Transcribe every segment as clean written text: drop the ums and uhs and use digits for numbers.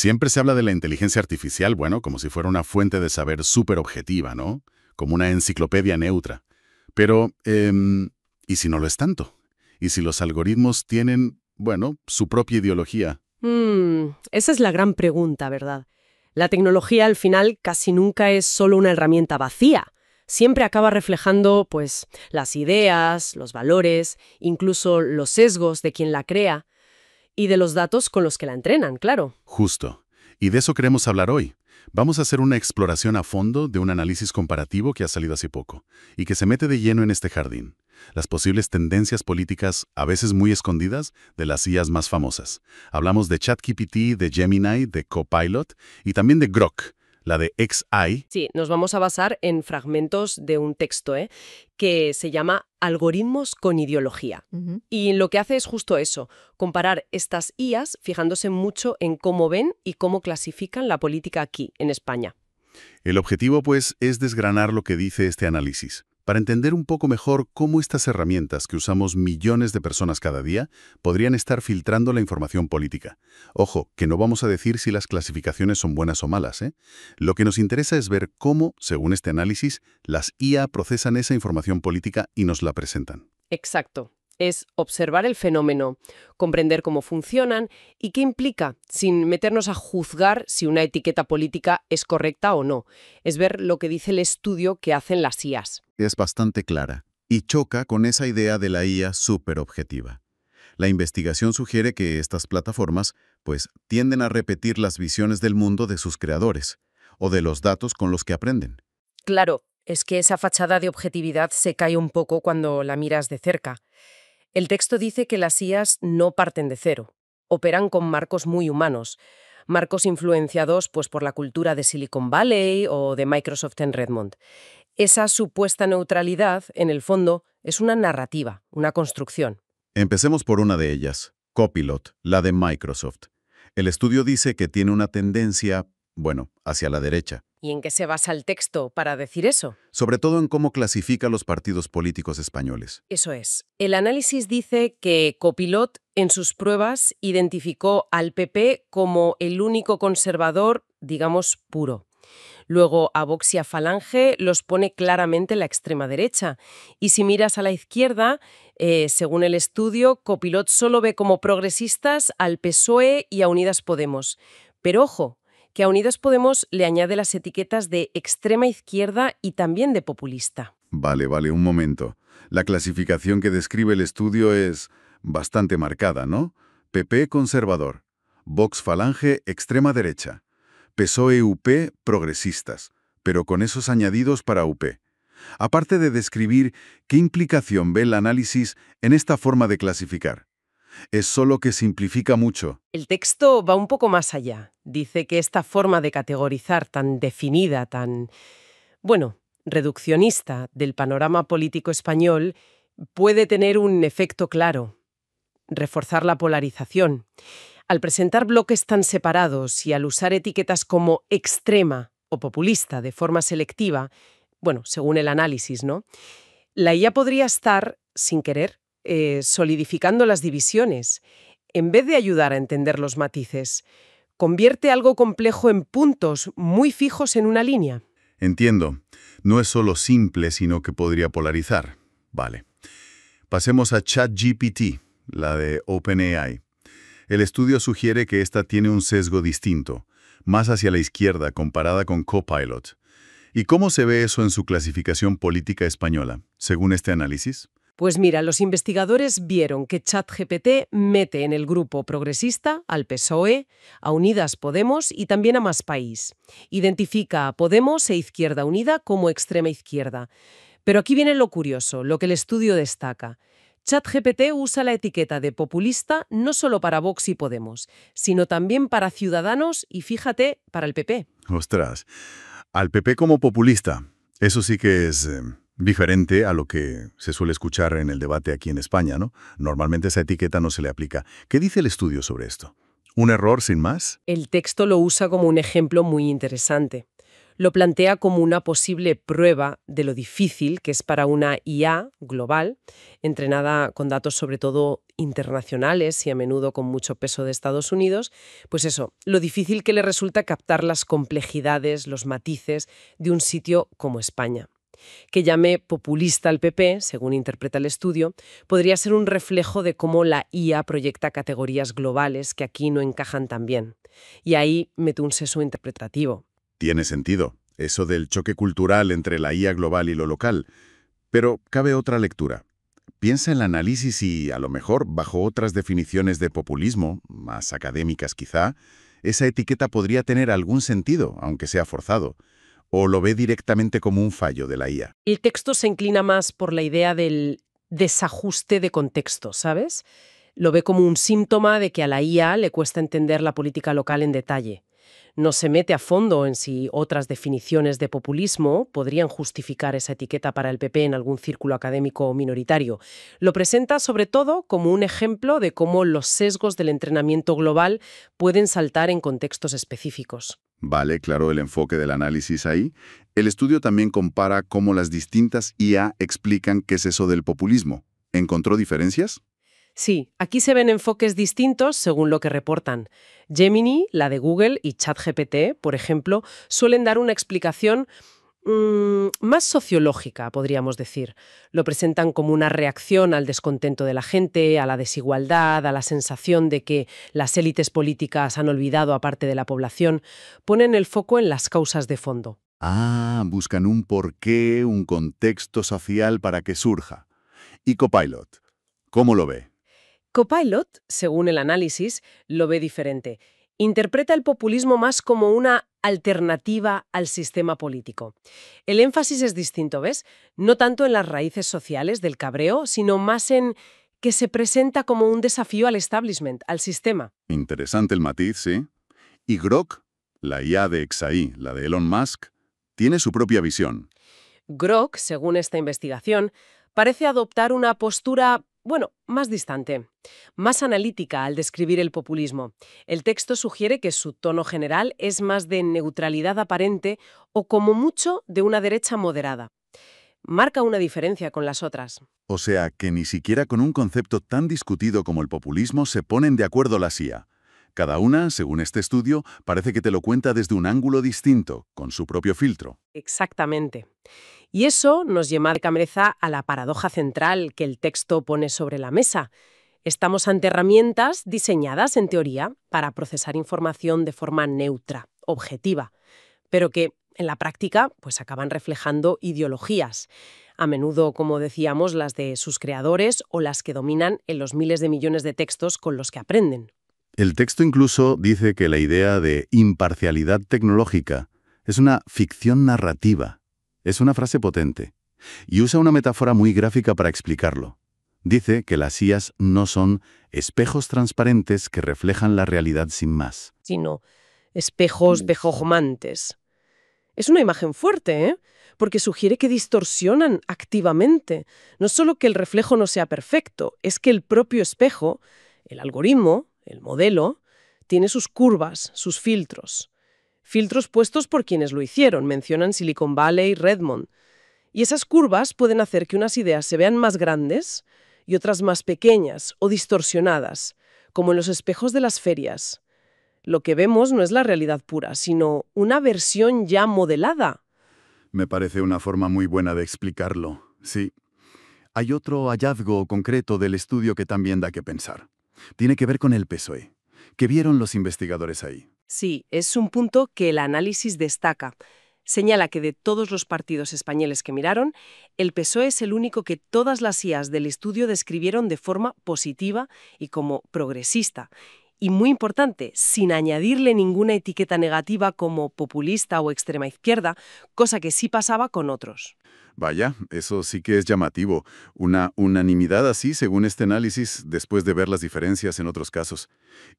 Siempre se habla de la inteligencia artificial, bueno, como si fuera una fuente de saber súper objetiva, ¿no? Como una enciclopedia neutra. Pero, ¿y si no lo es tanto? ¿Y si los algoritmos tienen, bueno, su propia ideología? Esa es la gran pregunta, ¿verdad? La tecnología al final casi nunca es solo una herramienta vacía. Siempre acaba reflejando, pues, las ideas, los valores, incluso los sesgos de quien la crea y de los datos con los que la entrenan, claro. Justo. Y de eso queremos hablar hoy. Vamos a hacer una exploración a fondo de un análisis comparativo que ha salido hace poco y que se mete de lleno en este jardín. Las posibles tendencias políticas, a veces muy escondidas, de las IAs más famosas. Hablamos de ChatGPT, de Gemini, de Copilot y también de Grok, la de XI. Sí, nos vamos a basar en fragmentos de un texto, que se llama Algoritmos con ideología. Y lo que hace es justo eso, comparar estas IAs fijándose mucho en cómo ven y cómo clasifican la política aquí, en España. El objetivo, pues, es desgranar lo que dice este análisis, para entender un poco mejor cómo estas herramientas que usamos millones de personas cada día podrían estar filtrando la información política. Ojo, que no vamos a decir si las clasificaciones son buenas o malas, ¿eh? Lo que nos interesa es ver cómo, según este análisis, las IA procesan esa información política y nos la presentan. Exacto. Es observar el fenómeno, comprender cómo funcionan y qué implica, sin meternos a juzgar si una etiqueta política es correcta o no. Es ver lo que dice el estudio que hacen las IAs. Es bastante clara y choca con esa idea de la IA superobjetiva. La investigación sugiere que estas plataformas, pues, tienden a repetir las visiones del mundo de sus creadores o de los datos con los que aprenden. Claro, es que esa fachada de objetividad se cae un poco cuando la miras de cerca. El texto dice que las IAs no parten de cero, operan con marcos muy humanos, marcos influenciados pues, por la cultura de Silicon Valley o de Microsoft en Redmond. Esa supuesta neutralidad, en el fondo, es una narrativa, una construcción. Empecemos por una de ellas, Copilot, la de Microsoft. El estudio dice que tiene una tendencia, bueno, hacia la derecha, ¿Y en qué se basa el texto para decir eso? sobre todo en cómo clasifica los partidos políticos españoles. Eso es. El análisis dice que Copilot, en sus pruebas, identificó al PP como el único conservador, digamos, puro. Luego a Vox y a Falange los pone claramente en la extrema derecha. Y si miras a la izquierda, según el estudio, Copilot solo ve como progresistas al PSOE y a Unidas Podemos. Pero ojo, que a Unidas Podemos le añade las etiquetas de extrema izquierda y también de populista. Vale, un momento. La clasificación que describe el estudio es bastante marcada, ¿no? PP conservador, Vox Falange extrema derecha, PSOE-UP progresistas, pero con esos añadidos para UP. Aparte de describir qué implicación ve el análisis en esta forma de clasificar. Es solo que simplifica mucho. El texto va un poco más allá. Dice que esta forma de categorizar tan definida, bueno, reduccionista del panorama político español puede tener un efecto claro: reforzar la polarización. Al presentar bloques tan separados y al usar etiquetas como extrema o populista de forma selectiva, bueno, según el análisis, ¿no? La IA podría estar, sin querer, solidificando las divisiones. En vez de ayudar a entender los matices, convierte algo complejo en puntos muy fijos en una línea. Entiendo. No es solo simple, sino que podría polarizar. Vale. Pasemos a ChatGPT, la de OpenAI. El estudio sugiere que esta tiene un sesgo distinto, más hacia la izquierda comparada con Copilot. ¿Y cómo se ve eso en su clasificación política española, según este análisis? Pues mira, los investigadores vieron que ChatGPT mete en el grupo progresista al PSOE, a Unidas Podemos y también a Más País. Identifica a Podemos e Izquierda Unida como extrema izquierda. Pero aquí viene lo curioso, lo que el estudio destaca. ChatGPT usa la etiqueta de populista no solo para Vox y Podemos, sino también para Ciudadanos y, fíjate, para el PP. Ostras, al PP como populista. Eso sí que es diferente a lo que se suele escuchar en el debate aquí en España, ¿no? Normalmente esa etiqueta no se le aplica. ¿Qué dice el estudio sobre esto? ¿Un error sin más? El texto lo usa como un ejemplo muy interesante. Lo plantea como una posible prueba de lo difícil que es para una IA global, entrenada con datos sobre todo internacionales y a menudo con mucho peso de Estados Unidos, pues eso, lo difícil que le resulta captar las complejidades, los matices de un sitio como España. Que llame populista al PP, según interpreta el estudio, podría ser un reflejo de cómo la IA proyecta categorías globales que aquí no encajan tan bien. Y ahí mete un sesgo interpretativo. Tiene sentido, eso del choque cultural entre la IA global y lo local. Pero cabe otra lectura. Piensa en el análisis y, a lo mejor, bajo otras definiciones de populismo, más académicas quizá, esa etiqueta podría tener algún sentido, aunque sea forzado. ¿O lo ve directamente como un fallo de la IA? El texto se inclina más por la idea del desajuste de contexto, ¿sabes? Lo ve como un síntoma de que a la IA le cuesta entender la política local en detalle. No se mete a fondo en si otras definiciones de populismo podrían justificar esa etiqueta para el PP en algún círculo académico minoritario. Lo presenta sobre todo como un ejemplo de cómo los sesgos del entrenamiento global pueden saltar en contextos específicos. Vale, claro el enfoque del análisis ahí. El estudio también compara cómo las distintas IA explican qué es eso del populismo. ¿Encontró diferencias? Sí, aquí se ven enfoques distintos según lo que reportan. Gemini, la de Google, y ChatGPT, por ejemplo, suelen dar una explicación más sociológica, podríamos decir. Lo presentan como una reacción al descontento de la gente, a la desigualdad, a la sensación de que las élites políticas han olvidado a parte de la población. Ponen el foco en las causas de fondo. Ah, buscan un porqué, un contexto social para que surja. ¿Y Copilot? ¿Cómo lo ve? Copilot, según el análisis, lo ve diferente. Interpreta el populismo más como una alternativa al sistema político. El énfasis es distinto, ¿ves? No tanto en las raíces sociales del cabreo, sino más en que se presenta como un desafío al establishment, al sistema. Interesante el matiz, ¿sí? Y Grok, la IA de Xai, la de Elon Musk, tiene su propia visión. Grok, según esta investigación, parece adoptar una postura, bueno, más distante, más analítica al describir el populismo. El texto sugiere que su tono general es más de neutralidad aparente o como mucho de una derecha moderada. Marca una diferencia con las otras. O sea, que ni siquiera con un concepto tan discutido como el populismo se ponen de acuerdo las IA. Cada una, según este estudio, parece que te lo cuenta desde un ángulo distinto, con su propio filtro. Exactamente. Y eso nos lleva de cabeza a la paradoja central que el texto pone sobre la mesa. Estamos ante herramientas diseñadas, en teoría, para procesar información de forma neutra, objetiva, pero que, en la práctica, pues acaban reflejando ideologías. A menudo, como decíamos, las de sus creadores o las que dominan en los miles de millones de textos con los que aprenden. El texto incluso dice que la idea de imparcialidad tecnológica es una ficción narrativa. Es una frase potente. Y usa una metáfora muy gráfica para explicarlo. Dice que las IAs no son espejos transparentes que reflejan la realidad sin más. Sino espejos bejojomantes. Es una imagen fuerte, ¿eh? Porque sugiere que distorsionan activamente. No solo que el reflejo no sea perfecto, es que el propio espejo, el algoritmo, el modelo, tiene sus curvas, sus filtros. Filtros puestos por quienes lo hicieron, mencionan Silicon Valley, Redmond. Y esas curvas pueden hacer que unas ideas se vean más grandes y otras más pequeñas o distorsionadas, como en los espejos de las ferias. Lo que vemos no es la realidad pura, sino una versión ya modelada. Me parece una forma muy buena de explicarlo, sí. Hay otro hallazgo concreto del estudio que también da que pensar. Tiene que ver con el PSOE. ¿Qué vieron los investigadores ahí? Sí, es un punto que el análisis destaca. Señala que de todos los partidos españoles que miraron, el PSOE es el único que todas las IAs del estudio describieron de forma positiva y como progresista. Y muy importante, sin añadirle ninguna etiqueta negativa como populista o extrema izquierda, cosa que sí pasaba con otros. Vaya, eso sí que es llamativo. Una unanimidad así según este análisis después de ver las diferencias en otros casos.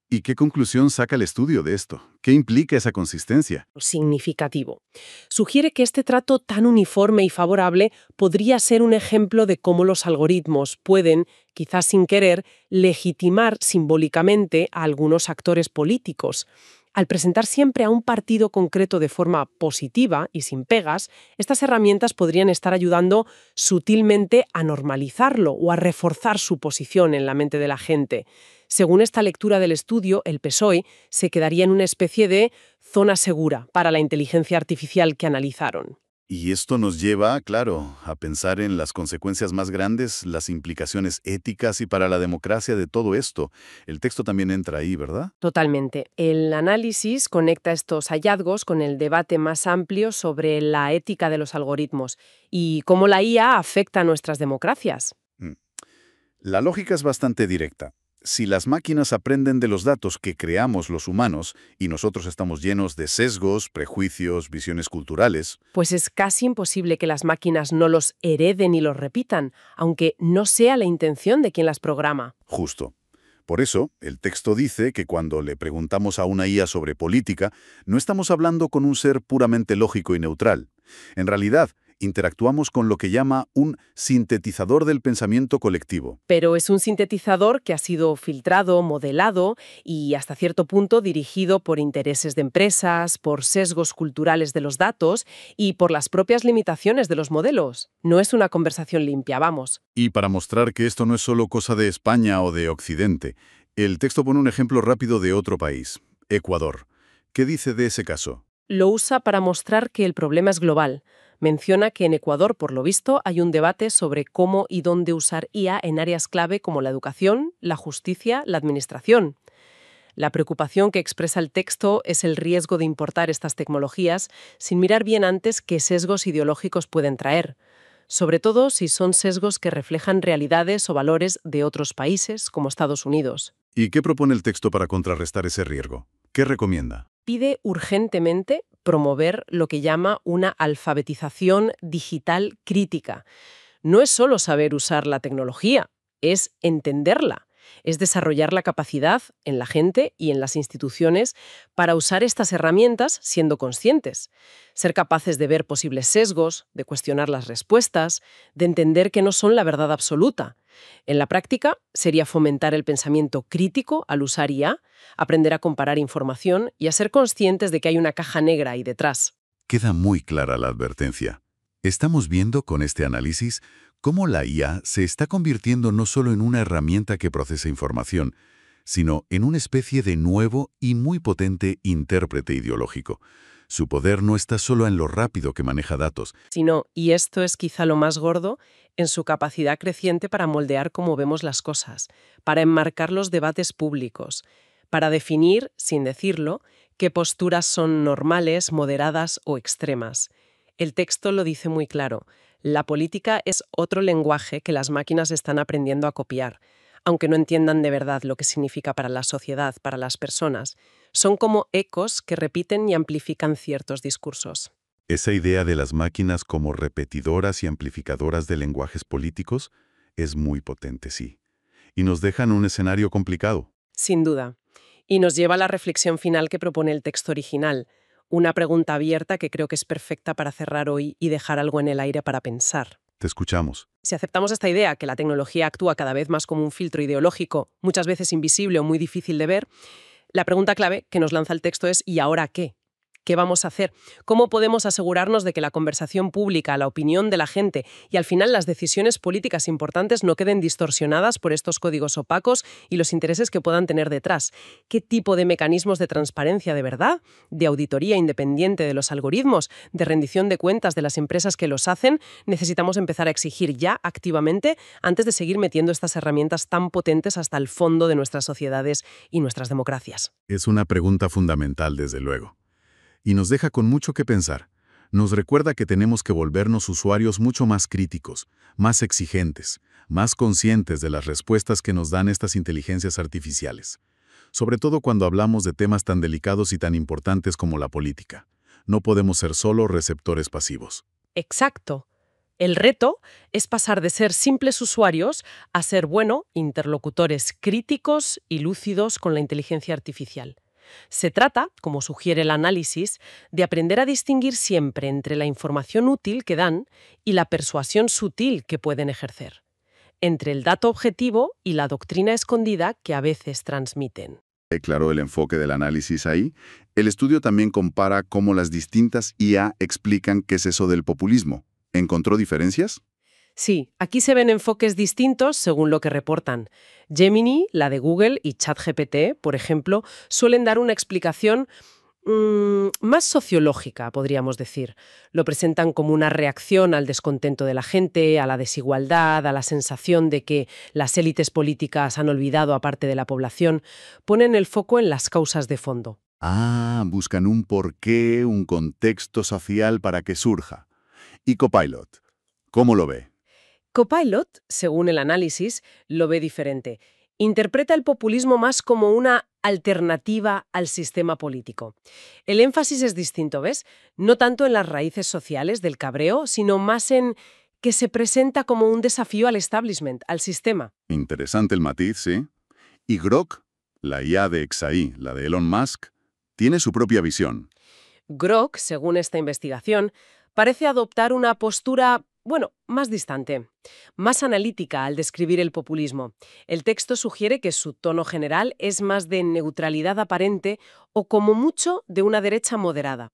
¿Y qué conclusión saca el estudio de esto? ¿Qué implica esa consistencia? Significativo. Sugiere que este trato tan uniforme y favorable podría ser un ejemplo de cómo los algoritmos pueden, quizás sin querer, legitimar simbólicamente a algunos actores políticos. Al presentar siempre a un partido concreto de forma positiva y sin pegas, estas herramientas podrían estar ayudando sutilmente a normalizarlo o a reforzar su posición en la mente de la gente. Según esta lectura del estudio, el PSOE se quedaría en una especie de zona segura para la inteligencia artificial que analizaron. Y esto nos lleva, claro, a pensar en las consecuencias más grandes, las implicaciones éticas y para la democracia de todo esto. El texto también entra ahí, ¿verdad? Totalmente. El análisis conecta estos hallazgos con el debate más amplio sobre la ética de los algoritmos y cómo la IA afecta a nuestras democracias. Mm. La lógica es bastante directa. Si las máquinas aprenden de los datos que creamos los humanos y nosotros estamos llenos de sesgos, prejuicios, visiones culturales, Pues es casi imposible que las máquinas no los hereden y los repitan, aunque no sea la intención de quien las programa. justo. Por eso, el texto dice que cuando le preguntamos a una IA sobre política, no estamos hablando con un ser puramente lógico y neutral. En realidad, interactuamos con lo que llama un sintetizador del pensamiento colectivo. Pero es un sintetizador que ha sido filtrado, modelado y hasta cierto punto dirigido por intereses de empresas, por sesgos culturales de los datos y por las propias limitaciones de los modelos. No es una conversación limpia, vamos. Y para mostrar que esto no es solo cosa de España o de Occidente, el texto pone un ejemplo rápido de otro país, Ecuador. ¿Qué dice de ese caso? Lo usa para mostrar que el problema es global. Menciona que en Ecuador, por lo visto, hay un debate sobre cómo y dónde usar IA en áreas clave como la educación, la justicia, la administración. La preocupación que expresa el texto es el riesgo de importar estas tecnologías sin mirar bien antes qué sesgos ideológicos pueden traer, sobre todo si son sesgos que reflejan realidades o valores de otros países como Estados Unidos. ¿Y qué propone el texto para contrarrestar ese riesgo? ¿Qué recomienda? Pide urgentemente promover lo que llama una alfabetización digital crítica. No es solo saber usar la tecnología, es entenderla, es desarrollar la capacidad en la gente y en las instituciones para usar estas herramientas siendo conscientes, ser capaces de ver posibles sesgos, de cuestionar las respuestas, de entender que no son la verdad absoluta. En la práctica, sería fomentar el pensamiento crítico al usar IA, aprender a comparar información y a ser conscientes de que hay una caja negra ahí detrás. Queda muy clara la advertencia. Estamos viendo con este análisis cómo la IA se está convirtiendo no solo en una herramienta que procesa información, sino en una especie de nuevo y muy potente intérprete ideológico. Su poder no está solo en lo rápido que maneja datos, Sino, y esto es quizá lo más gordo, en su capacidad creciente para moldear cómo vemos las cosas, para enmarcar los debates públicos, para definir, sin decirlo, qué posturas son normales, moderadas o extremas. El texto lo dice muy claro. La política es otro lenguaje que las máquinas están aprendiendo a copiar, aunque no entiendan de verdad lo que significa para la sociedad, para las personas. Son como ecos que repiten y amplifican ciertos discursos. Esa idea de las máquinas como repetidoras y amplificadoras de lenguajes políticos es muy potente, sí. Y nos deja en un escenario complicado. Sin duda. Y nos lleva a la reflexión final que propone el texto original, una pregunta abierta que creo que es perfecta para cerrar hoy y dejar algo en el aire para pensar. Te escuchamos. Si aceptamos esta idea, que la tecnología actúa cada vez más como un filtro ideológico, muchas veces invisible o muy difícil de ver, la pregunta clave que nos lanza el texto es ¿y ahora qué? ¿Qué vamos a hacer? ¿Cómo podemos asegurarnos de que la conversación pública, la opinión de la gente y al final las decisiones políticas importantes no queden distorsionadas por estos códigos opacos y los intereses que puedan tener detrás? ¿Qué tipo de mecanismos de transparencia de verdad, de auditoría independiente de los algoritmos, de rendición de cuentas de las empresas que los hacen, necesitamos empezar a exigir ya activamente antes de seguir metiendo estas herramientas tan potentes hasta el fondo de nuestras sociedades y nuestras democracias? Es una pregunta fundamental, desde luego. Y nos deja con mucho que pensar. Nos recuerda que tenemos que volvernos usuarios mucho más críticos, más exigentes, más conscientes de las respuestas que nos dan estas inteligencias artificiales. Sobre todo cuando hablamos de temas tan delicados y tan importantes como la política. No podemos ser solo receptores pasivos. Exacto. El reto es pasar de ser simples usuarios a ser, interlocutores críticos y lúcidos con la inteligencia artificial. Se trata, como sugiere el análisis, de aprender a distinguir siempre entre la información útil que dan y la persuasión sutil que pueden ejercer, entre el dato objetivo y la doctrina escondida que a veces transmiten. Claro, el enfoque del análisis ahí. El estudio también compara cómo las distintas IA explican qué es eso del populismo. ¿Encontró diferencias? Sí, aquí se ven enfoques distintos según lo que reportan. Gemini, la de Google, y ChatGPT, por ejemplo, suelen dar una explicación más sociológica, podríamos decir. Lo presentan como una reacción al descontento de la gente, a la desigualdad, a la sensación de que las élites políticas han olvidado a parte de la población. Ponen el foco en las causas de fondo. Ah, buscan un porqué, un contexto social para que surja. ¿Y Copilot? ¿Cómo lo ve? Copilot, según el análisis, lo ve diferente. Interpreta el populismo más como una alternativa al sistema político. El énfasis es distinto, ¿ves? No tanto en las raíces sociales del cabreo, sino más en que se presenta como un desafío al establishment, al sistema. Interesante el matiz, ¿sí? Y Grok, la IA de Xai, la de Elon Musk, tiene su propia visión. Grok, según esta investigación, parece adoptar una postura, bueno, más distante, más analítica al describir el populismo. El texto sugiere que su tono general es más de neutralidad aparente o como mucho de una derecha moderada.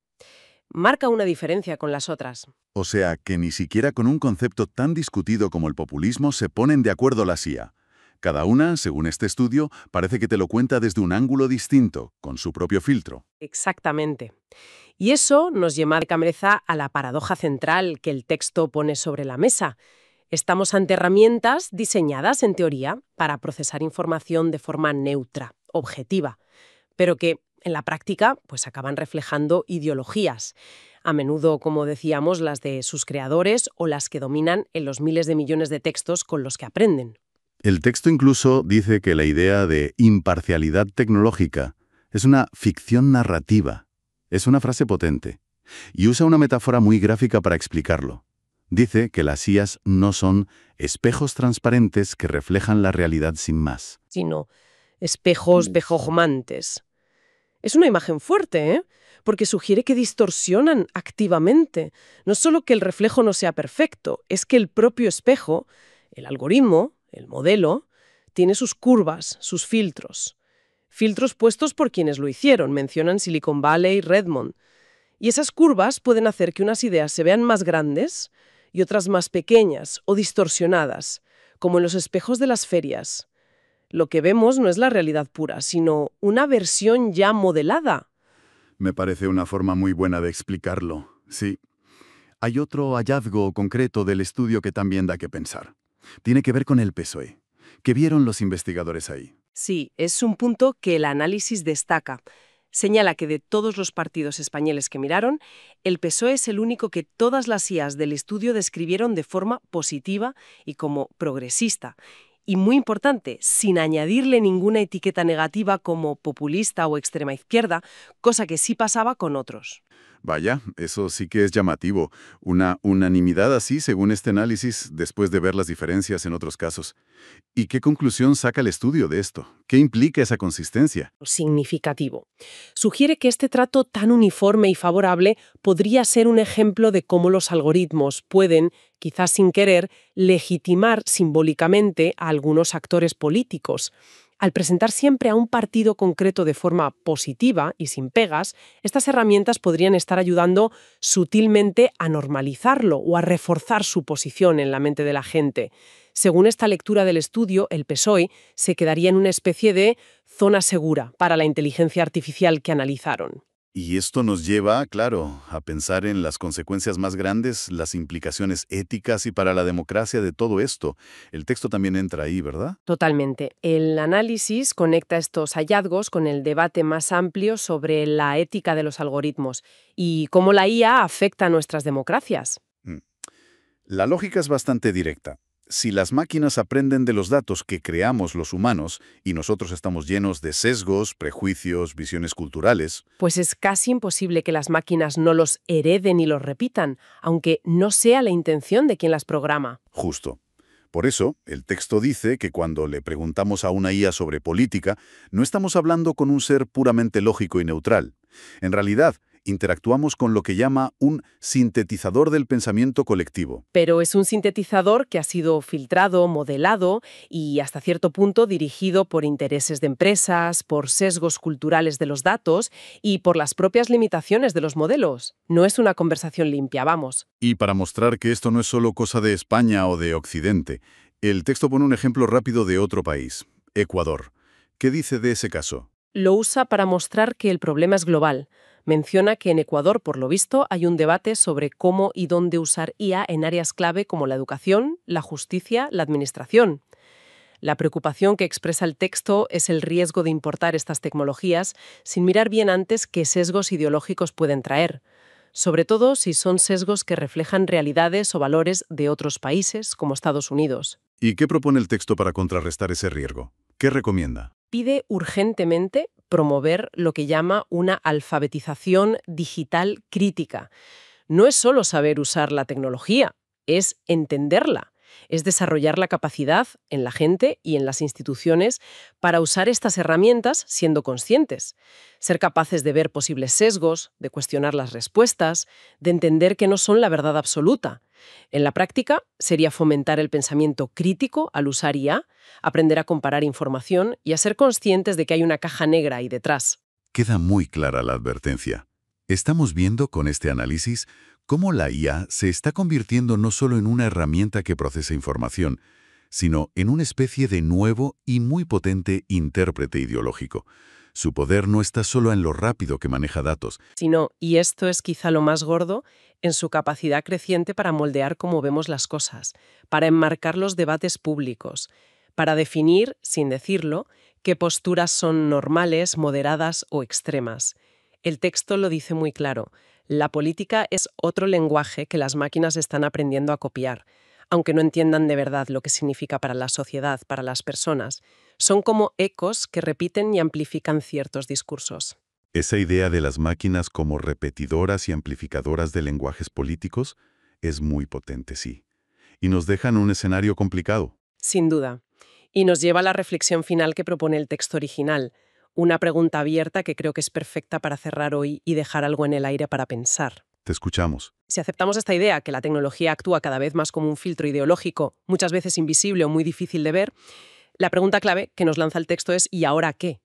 Marca una diferencia con las otras. O sea, que ni siquiera con un concepto tan discutido como el populismo se ponen de acuerdo las IA. Cada una, según este estudio, parece que te lo cuenta desde un ángulo distinto, con su propio filtro. Exactamente. Y eso nos lleva de cabeza a la paradoja central que el texto pone sobre la mesa. Estamos ante herramientas diseñadas, en teoría, para procesar información de forma neutra, objetiva, pero que, en la práctica, pues acaban reflejando ideologías. A menudo, como decíamos, las de sus creadores o las que dominan en los miles de millones de textos con los que aprenden. El texto incluso dice que la idea de imparcialidad tecnológica es una ficción narrativa. Es una frase potente. Y usa una metáfora muy gráfica para explicarlo. Dice que las IAs no son espejos transparentes que reflejan la realidad sin más. Sino espejos bejojomantes. Es una imagen fuerte, ¿eh? Porque sugiere que distorsionan activamente. No solo que el reflejo no sea perfecto, es que el propio espejo, el algoritmo, el modelo, tiene sus curvas, sus filtros. Filtros puestos por quienes lo hicieron, mencionan Silicon Valley, Redmond. Y esas curvas pueden hacer que unas ideas se vean más grandes y otras más pequeñas o distorsionadas, como en los espejos de las ferias. Lo que vemos no es la realidad pura, sino una versión ya modelada. Me parece una forma muy buena de explicarlo, sí. Hay otro hallazgo concreto del estudio que también da que pensar. Tiene que ver con el PSOE. ¿Qué vieron los investigadores ahí? Sí, es un punto que el análisis destaca. Señala que de todos los partidos españoles que miraron, el PSOE es el único que todas las IAs del estudio describieron de forma positiva y como progresista. Y muy importante, sin añadirle ninguna etiqueta negativa como populista o extrema izquierda, cosa que sí pasaba con otros. Vaya, eso sí que es llamativo. Una unanimidad así, según este análisis, después de ver las diferencias en otros casos. ¿Y qué conclusión saca el estudio de esto? ¿Qué implica esa consistencia? Significativo. Sugiere que este trato tan uniforme y favorable podría ser un ejemplo de cómo los algoritmos pueden, quizás sin querer, legitimar simbólicamente a algunos actores políticos. Al presentar siempre a un partido concreto de forma positiva y sin pegas, estas herramientas podrían estar ayudando sutilmente a normalizarlo o a reforzar su posición en la mente de la gente. Según esta lectura del estudio, el PSOE se quedaría en una especie de zona segura para la inteligencia artificial que analizaron. Y esto nos lleva, claro, a pensar en las consecuencias más grandes, las implicaciones éticas y para la democracia de todo esto. El texto también entra ahí, ¿verdad? Totalmente. El análisis conecta estos hallazgos con el debate más amplio sobre la ética de los algoritmos y cómo la IA afecta a nuestras democracias. Mm. La lógica es bastante directa. Si las máquinas aprenden de los datos que creamos los humanos y nosotros estamos llenos de sesgos, prejuicios, visiones culturales, Pues es casi imposible que las máquinas no los hereden y los repitan, aunque no sea la intención de quien las programa. justo. Por eso, el texto dice que cuando le preguntamos a una IA sobre política, no estamos hablando con un ser puramente lógico y neutral. En realidad, interactuamos con lo que llama un sintetizador del pensamiento colectivo. Pero es un sintetizador que ha sido filtrado, modelado y hasta cierto punto dirigido por intereses de empresas, por sesgos culturales de los datos y por las propias limitaciones de los modelos. No es una conversación limpia, vamos. Y para mostrar que esto no es solo cosa de España o de Occidente, el texto pone un ejemplo rápido de otro país, Ecuador. ¿Qué dice de ese caso? Lo usa para mostrar que el problema es global. Menciona que en Ecuador, por lo visto, hay un debate sobre cómo y dónde usar IA en áreas clave como la educación, la justicia, la administración. La preocupación que expresa el texto es el riesgo de importar estas tecnologías sin mirar bien antes qué sesgos ideológicos pueden traer, sobre todo si son sesgos que reflejan realidades o valores de otros países como Estados Unidos. ¿Y qué propone el texto para contrarrestar ese riesgo? ¿Qué recomienda? Pide urgentemente promover lo que llama una alfabetización digital crítica. No es solo saber usar la tecnología, es entenderla, es desarrollar la capacidad en la gente y en las instituciones para usar estas herramientas siendo conscientes, ser capaces de ver posibles sesgos, de cuestionar las respuestas, de entender que no son la verdad absoluta. En la práctica, sería fomentar el pensamiento crítico al usar IA, aprender a comparar información y a ser conscientes de que hay una caja negra ahí detrás. Queda muy clara la advertencia. Estamos viendo con este análisis cómo la IA se está convirtiendo no solo en una herramienta que procesa información, sino en una especie de nuevo y muy potente intérprete ideológico. Su poder no está solo en lo rápido que maneja datos, Sino, y esto es quizá lo más gordo, en su capacidad creciente para moldear cómo vemos las cosas, para enmarcar los debates públicos, para definir, sin decirlo, qué posturas son normales, moderadas o extremas. El texto lo dice muy claro. La política es otro lenguaje que las máquinas están aprendiendo a copiar, aunque no entiendan de verdad lo que significa para la sociedad, para las personas. Son como ecos que repiten y amplifican ciertos discursos. Esa idea de las máquinas como repetidoras y amplificadoras de lenguajes políticos es muy potente, sí. Y nos deja en un escenario complicado. Sin duda. Y nos lleva a la reflexión final que propone el texto original, una pregunta abierta que creo que es perfecta para cerrar hoy y dejar algo en el aire para pensar. Te escuchamos. Si aceptamos esta idea, que la tecnología actúa cada vez más como un filtro ideológico, muchas veces invisible o muy difícil de ver, la pregunta clave que nos lanza el texto es ¿y ahora qué?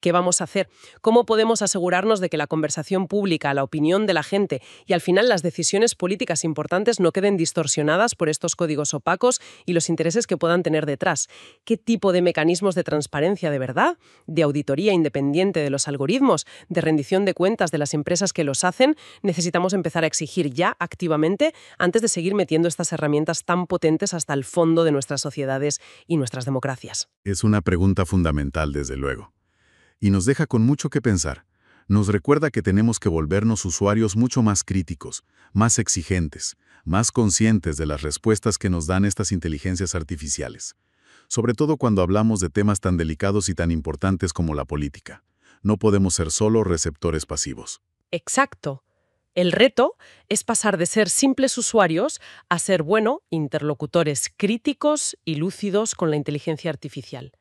¿Qué vamos a hacer? ¿Cómo podemos asegurarnos de que la conversación pública, la opinión de la gente y al final las decisiones políticas importantes no queden distorsionadas por estos códigos opacos y los intereses que puedan tener detrás? ¿Qué tipo de mecanismos de transparencia de verdad, de auditoría independiente de los algoritmos, de rendición de cuentas de las empresas que los hacen, necesitamos empezar a exigir ya activamente antes de seguir metiendo estas herramientas tan potentes hasta el fondo de nuestras sociedades y nuestras democracias? Es una pregunta fundamental, desde luego. Y nos deja con mucho que pensar. Nos recuerda que tenemos que volvernos usuarios mucho más críticos, más exigentes, más conscientes de las respuestas que nos dan estas inteligencias artificiales. Sobre todo cuando hablamos de temas tan delicados y tan importantes como la política. No podemos ser solo receptores pasivos. Exacto. El reto es pasar de ser simples usuarios a ser, interlocutores críticos y lúcidos con la inteligencia artificial.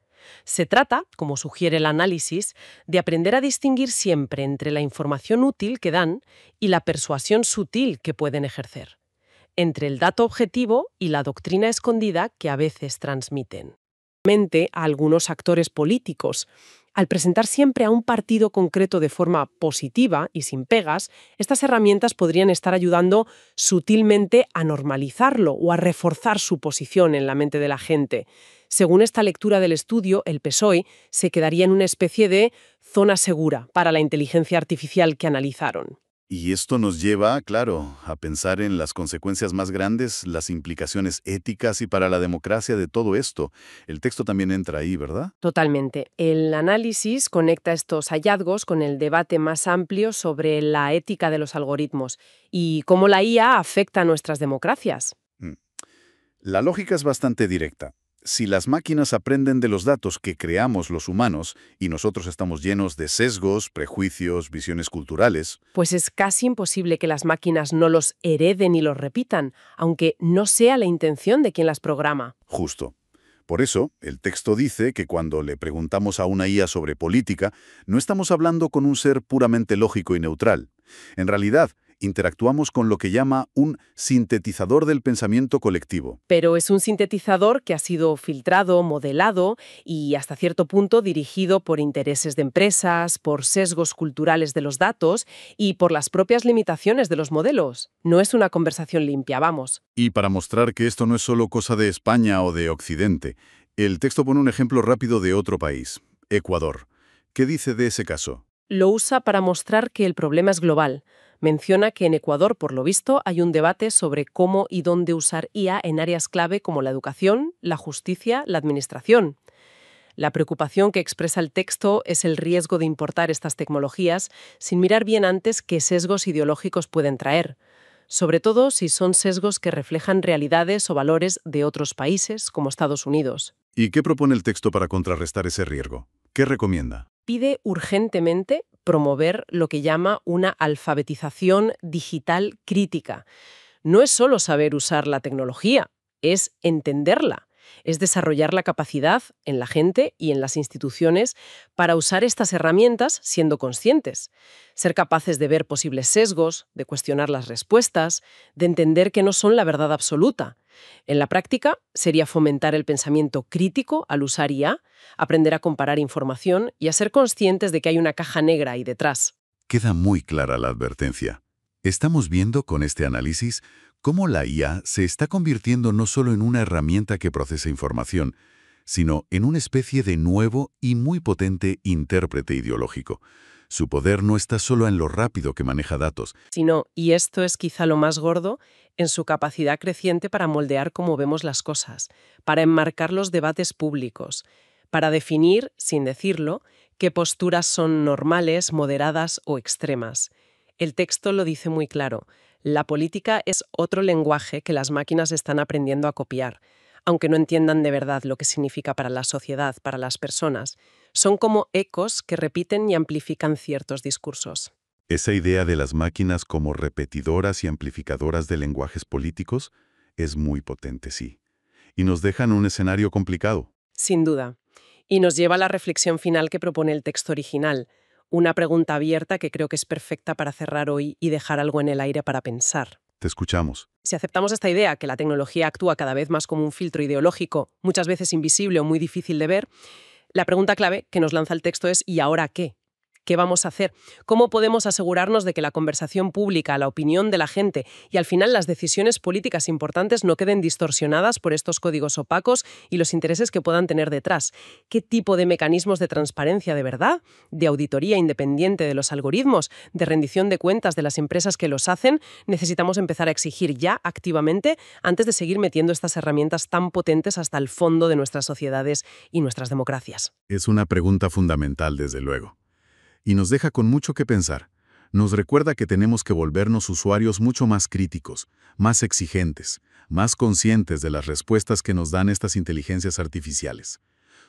Se trata, como sugiere el análisis, de aprender a distinguir siempre entre la información útil que dan y la persuasión sutil que pueden ejercer, entre el dato objetivo y la doctrina escondida que a veces transmiten. A algunos actores políticos, al presentar siempre a un partido concreto de forma positiva y sin pegas, estas herramientas podrían estar ayudando sutilmente a normalizarlo o a reforzar su posición en la mente de la gente. Según esta lectura del estudio, el PSOE se quedaría en una especie de zona segura para la inteligencia artificial que analizaron. Y esto nos lleva, claro, a pensar en las consecuencias más grandes, las implicaciones éticas y para la democracia de todo esto. El texto también entra ahí, ¿verdad? Totalmente. El análisis conecta estos hallazgos con el debate más amplio sobre la ética de los algoritmos y cómo la IA afecta a nuestras democracias. La lógica es bastante directa. Si las máquinas aprenden de los datos que creamos los humanos y nosotros estamos llenos de sesgos, prejuicios, visiones culturales, Pues es casi imposible que las máquinas no los hereden y los repitan, aunque no sea la intención de quien las programa. justo. Por eso, el texto dice que cuando le preguntamos a una IA sobre política, no estamos hablando con un ser puramente lógico y neutral. En realidad, interactuamos con lo que llama un sintetizador del pensamiento colectivo. Pero es un sintetizador que ha sido filtrado, modelado y hasta cierto punto dirigido por intereses de empresas, por sesgos culturales de los datos y por las propias limitaciones de los modelos. No es una conversación limpia, vamos. Y para mostrar que esto no es solo cosa de España o de Occidente, el texto pone un ejemplo rápido de otro país, Ecuador. ¿Qué dice de ese caso? Lo usa para mostrar que el problema es global. Menciona que en Ecuador, por lo visto, hay un debate sobre cómo y dónde usar IA en áreas clave como la educación, la justicia, la administración. La preocupación que expresa el texto es el riesgo de importar estas tecnologías sin mirar bien antes qué sesgos ideológicos pueden traer, sobre todo si son sesgos que reflejan realidades o valores de otros países como Estados Unidos. ¿Y qué propone el texto para contrarrestar ese riesgo? ¿Qué recomienda? Pide urgentemente promover lo que llama una alfabetización digital crítica. No es solo saber usar la tecnología, es entenderla, es desarrollar la capacidad en la gente y en las instituciones para usar estas herramientas siendo conscientes, ser capaces de ver posibles sesgos, de cuestionar las respuestas, de entender que no son la verdad absoluta. En la práctica, sería fomentar el pensamiento crítico al usar IA, aprender a comparar información y a ser conscientes de que hay una caja negra ahí detrás. Queda muy clara la advertencia. Estamos viendo con este análisis cómo la IA se está convirtiendo no solo en una herramienta que procesa información, sino en una especie de nuevo y muy potente intérprete ideológico. Su poder no está solo en lo rápido que maneja datos, Sino, y esto es quizá lo más gordo, en su capacidad creciente para moldear cómo vemos las cosas, para enmarcar los debates públicos, para definir, sin decirlo, qué posturas son normales, moderadas o extremas. El texto lo dice muy claro. La política es otro lenguaje que las máquinas están aprendiendo a copiar, aunque no entiendan de verdad lo que significa para la sociedad, para las personas. Son como ecos que repiten y amplifican ciertos discursos. Esa idea de las máquinas como repetidoras y amplificadoras de lenguajes políticos es muy potente, sí. Y nos deja en un escenario complicado. Sin duda. Y nos lleva a la reflexión final que propone el texto original, una pregunta abierta que creo que es perfecta para cerrar hoy y dejar algo en el aire para pensar. Te escuchamos. Si aceptamos esta idea, que la tecnología actúa cada vez más como un filtro ideológico, muchas veces invisible o muy difícil de ver, la pregunta clave que nos lanza el texto es ¿y ahora qué? ¿Qué vamos a hacer? ¿Cómo podemos asegurarnos de que la conversación pública, la opinión de la gente y al final las decisiones políticas importantes no queden distorsionadas por estos códigos opacos y los intereses que puedan tener detrás? ¿Qué tipo de mecanismos de transparencia de verdad, de auditoría independiente de los algoritmos, de rendición de cuentas de las empresas que los hacen, necesitamos empezar a exigir ya activamente antes de seguir metiendo estas herramientas tan potentes hasta el fondo de nuestras sociedades y nuestras democracias? Es una pregunta fundamental, desde luego. Y nos deja con mucho que pensar. Nos recuerda que tenemos que volvernos usuarios mucho más críticos, más exigentes, más conscientes de las respuestas que nos dan estas inteligencias artificiales.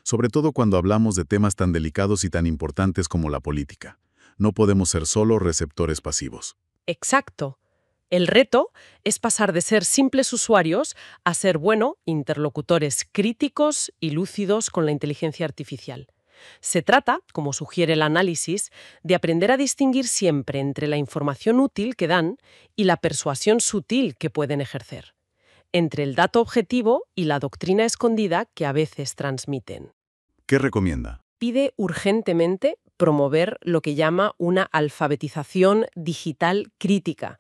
Sobre todo cuando hablamos de temas tan delicados y tan importantes como la política. No podemos ser solo receptores pasivos. Exacto. El reto es pasar de ser simples usuarios a ser, interlocutores críticos y lúcidos con la inteligencia artificial. Se trata, como sugiere el análisis, de aprender a distinguir siempre entre la información útil que dan y la persuasión sutil que pueden ejercer, entre el dato objetivo y la doctrina escondida que a veces transmiten. ¿Qué recomienda? Pide urgentemente promover lo que llama una alfabetización digital crítica.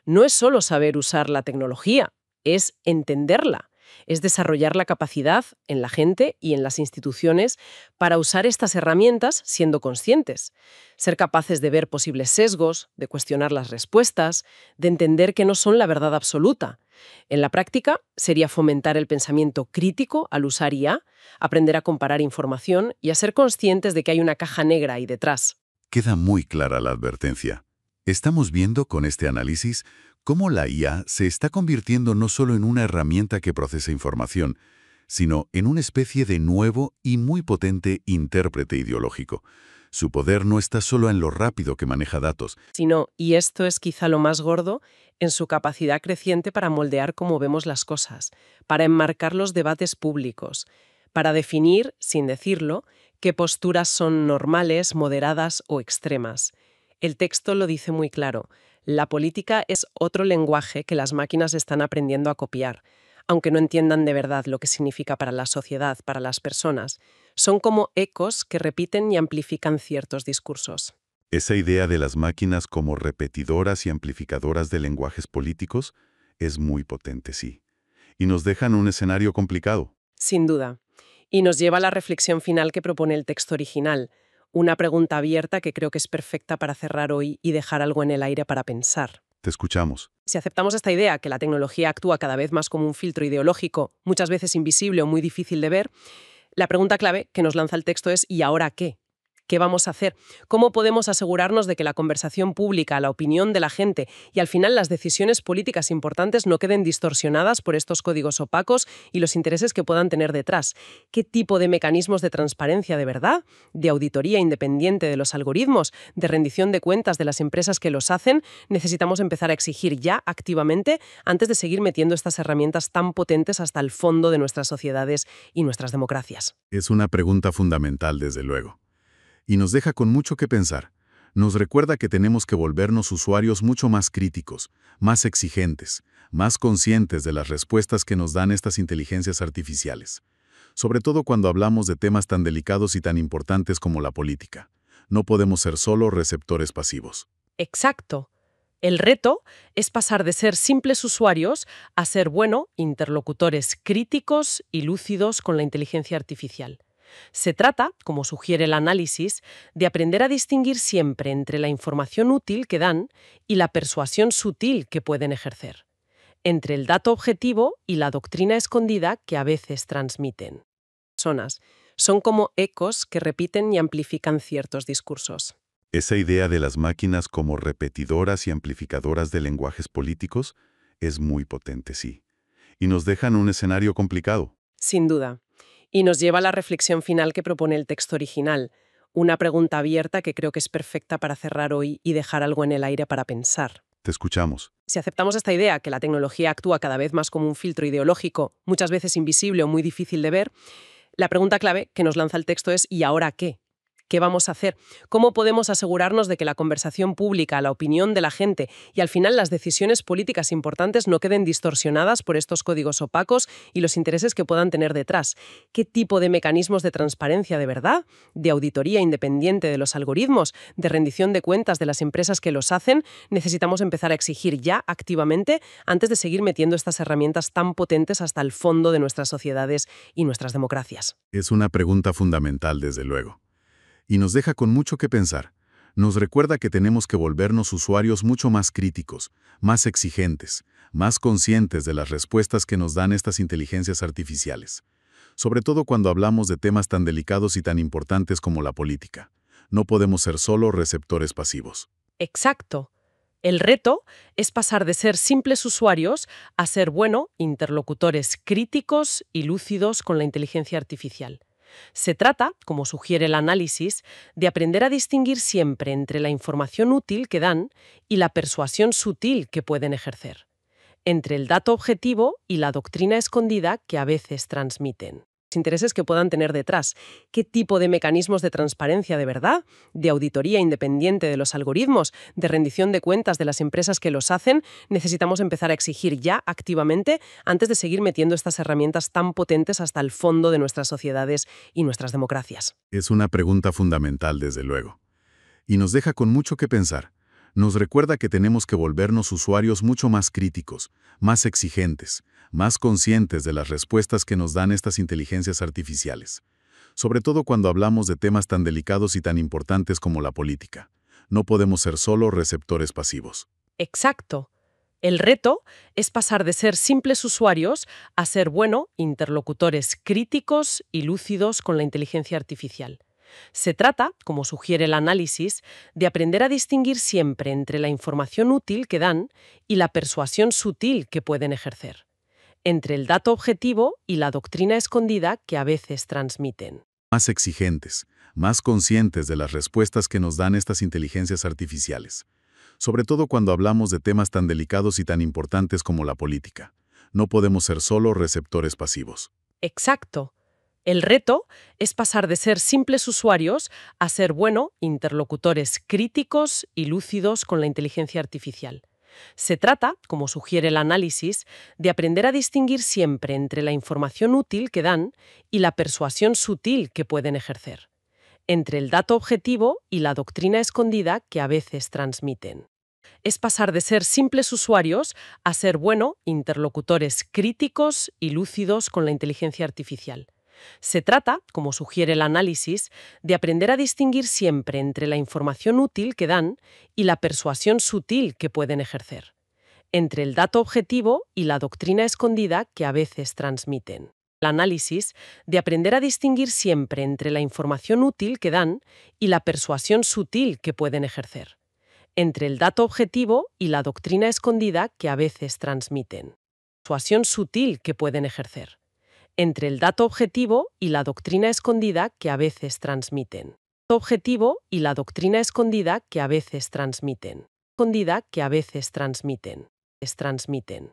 No es solo saber usar la tecnología, es entenderla. Es desarrollar la capacidad en la gente y en las instituciones para usar estas herramientas siendo conscientes, ser capaces de ver posibles sesgos, de cuestionar las respuestas, de entender que no son la verdad absoluta. En la práctica, sería fomentar el pensamiento crítico al usar IA, aprender a comparar información y a ser conscientes de que hay una caja negra ahí detrás. Queda muy clara la advertencia. Estamos viendo con este análisis cómo la IA se está convirtiendo no solo en una herramienta que procesa información, sino en una especie de nuevo y muy potente intérprete ideológico. Su poder no está solo en lo rápido que maneja datos, Sino, y esto es quizá lo más gordo, en su capacidad creciente para moldear cómo vemos las cosas, para enmarcar los debates públicos, para definir, sin decirlo, qué posturas son normales, moderadas o extremas. El texto lo dice muy claro. La política es otro lenguaje que las máquinas están aprendiendo a copiar, aunque no entiendan de verdad lo que significa para la sociedad, para las personas. Son como ecos que repiten y amplifican ciertos discursos. Esa idea de las máquinas como repetidoras y amplificadoras de lenguajes políticos es muy potente, sí. Y nos dejan un escenario complicado. Sin duda. Y nos lleva a la reflexión final que propone el texto original, una pregunta abierta que creo que es perfecta para cerrar hoy y dejar algo en el aire para pensar. Te escuchamos. Si aceptamos esta idea, que la tecnología actúa cada vez más como un filtro ideológico, muchas veces invisible o muy difícil de ver, la pregunta clave que nos lanza el texto es ¿y ahora qué? ¿Qué vamos a hacer? ¿Cómo podemos asegurarnos de que la conversación pública, la opinión de la gente y al final las decisiones políticas importantes no queden distorsionadas por estos códigos opacos y los intereses que puedan tener detrás? ¿Qué tipo de mecanismos de transparencia de verdad, de auditoría independiente de los algoritmos, de rendición de cuentas de las empresas que los hacen, necesitamos empezar a exigir ya activamente antes de seguir metiendo estas herramientas tan potentes hasta el fondo de nuestras sociedades y nuestras democracias? Es una pregunta fundamental, desde luego. Y nos deja con mucho que pensar. Nos recuerda que tenemos que volvernos usuarios mucho más críticos, más exigentes, más conscientes de las respuestas que nos dan estas inteligencias artificiales. Sobre todo cuando hablamos de temas tan delicados y tan importantes como la política. No podemos ser solo receptores pasivos. Exacto. El reto es pasar de ser simples usuarios a ser, interlocutores críticos y lúcidos con la inteligencia artificial. Se trata, como sugiere el análisis, de aprender a distinguir siempre entre la información útil que dan y la persuasión sutil que pueden ejercer, entre el dato objetivo y la doctrina escondida que a veces transmiten. Personas son como ecos que repiten y amplifican ciertos discursos. Esa idea de las máquinas como repetidoras y amplificadoras de lenguajes políticos es muy potente, sí. Y nos dejan un escenario complicado. Sin duda. Y nos lleva a la reflexión final que propone el texto original, una pregunta abierta que creo que es perfecta para cerrar hoy y dejar algo en el aire para pensar. Te escuchamos. Si aceptamos esta idea, que la tecnología actúa cada vez más como un filtro ideológico, muchas veces invisible o muy difícil de ver, la pregunta clave que nos lanza el texto es ¿y ahora qué? ¿Qué vamos a hacer? ¿Cómo podemos asegurarnos de que la conversación pública, la opinión de la gente y al final las decisiones políticas importantes no queden distorsionadas por estos códigos opacos y los intereses que puedan tener detrás? ¿Qué tipo de mecanismos de transparencia de verdad, de auditoría independiente de los algoritmos, de rendición de cuentas de las empresas que los hacen, necesitamos empezar a exigir ya activamente antes de seguir metiendo estas herramientas tan potentes hasta el fondo de nuestras sociedades y nuestras democracias? Es una pregunta fundamental, desde luego. Y nos deja con mucho que pensar. Nos recuerda que tenemos que volvernos usuarios mucho más críticos, más exigentes, más conscientes de las respuestas que nos dan estas inteligencias artificiales. Sobre todo cuando hablamos de temas tan delicados y tan importantes como la política. No podemos ser solo receptores pasivos. Exacto. El reto es pasar de ser simples usuarios a ser, interlocutores críticos y lúcidos con la inteligencia artificial. Se trata, como sugiere el análisis, de aprender a distinguir siempre entre la información útil que dan y la persuasión sutil que pueden ejercer, entre el dato objetivo y la doctrina escondida que a veces transmiten. Los intereses que puedan tener detrás, qué tipo de mecanismos de transparencia de verdad, de auditoría independiente de los algoritmos, de rendición de cuentas de las empresas que los hacen, necesitamos empezar a exigir ya activamente antes de seguir metiendo estas herramientas tan potentes hasta el fondo de nuestras sociedades y nuestras democracias. Es una pregunta fundamental, desde luego. Y nos deja con mucho que pensar. Nos recuerda que tenemos que volvernos usuarios mucho más críticos, más exigentes, más conscientes de las respuestas que nos dan estas inteligencias artificiales. Sobre todo cuando hablamos de temas tan delicados y tan importantes como la política. No podemos ser solo receptores pasivos. Exacto. El reto es pasar de ser simples usuarios a ser, interlocutores críticos y lúcidos con la inteligencia artificial. Se trata, como sugiere el análisis, de aprender a distinguir siempre entre la información útil que dan y la persuasión sutil que pueden ejercer, entre el dato objetivo y la doctrina escondida que a veces transmiten. Más exigentes, más conscientes de las respuestas que nos dan estas inteligencias artificiales. Sobre todo cuando hablamos de temas tan delicados y tan importantes como la política. No podemos ser solo receptores pasivos. Exacto. El reto es pasar de ser simples usuarios a ser, interlocutores críticos y lúcidos con la inteligencia artificial. Se trata, como sugiere el análisis, de aprender a distinguir siempre entre la información útil que dan y la persuasión sutil que pueden ejercer, entre el dato objetivo y la doctrina escondida que a veces transmiten. Es pasar de ser simples usuarios a ser, interlocutores críticos y lúcidos con la inteligencia artificial. Se trata, como sugiere el análisis, de aprender a distinguir siempre entre la información útil que dan y la persuasión sutil que pueden ejercer, entre el dato objetivo y la doctrina escondida que a veces transmiten. El análisis de aprender a distinguir siempre entre la información útil que dan y la persuasión sutil que pueden ejercer, entre el dato objetivo y la doctrina escondida que a veces transmiten. Persuasión sutil que pueden ejercer, entre el dato objetivo y la doctrina escondida que a veces transmiten. Objetivo y la doctrina escondida que a veces transmiten. Escondida que a veces transmiten. Transmiten.